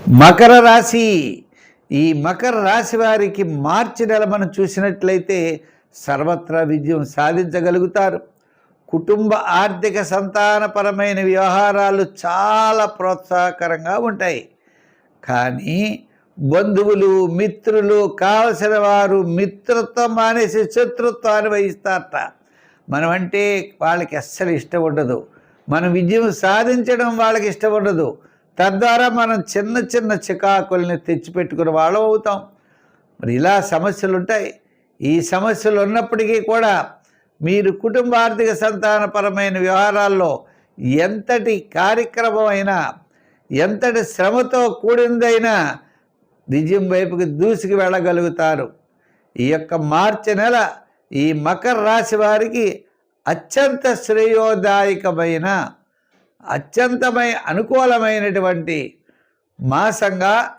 మకర రాశి. ఈ మకర రాశి వారికి మార్చి నెల మనం చూసినట్లయితే సర్వత్రా విజయం సాధించగలుగుతారు. కుటుంబ ఆర్థిక సంతానపరమైన వ్యవహారాలు చాలా ప్రోత్సాహకరంగా ఉంటాయి. కానీ బంధువులు మిత్రులు కావలసిన వారు మిత్రత్వం మానేసి శత్రుత్వాన్ని వహిస్తారట. మనమంటే వాళ్ళకి అస్సలు ఇష్టం ఉండదు. మనం విజయం సాధించడం వాళ్ళకి ఇష్టం ఉండదు. తద్వారా మనం చిన్న చిన్న చికాకుల్ని తెచ్చిపెట్టుకునే వాళ్ళం అవుతాం. మరి ఇలా సమస్యలు ఉంటాయి. ఈ సమస్యలు ఉన్నప్పటికీ కూడా మీరు కుటుంబ ఆర్థిక సంతానపరమైన వ్యవహారాల్లో ఎంతటి కార్యక్రమం అయినా ఎంతటి శ్రమతో కూడిందైనా విజయం వైపుకి దూసుకు వెళ్ళగలుగుతారు. ఈ యొక్క మార్చి నెల ఈ మకర రాశి వారికి అత్యంత శ్రేయోదాయకమైన అత్యంతమై అనుకూలమైనటువంటి మాసంగా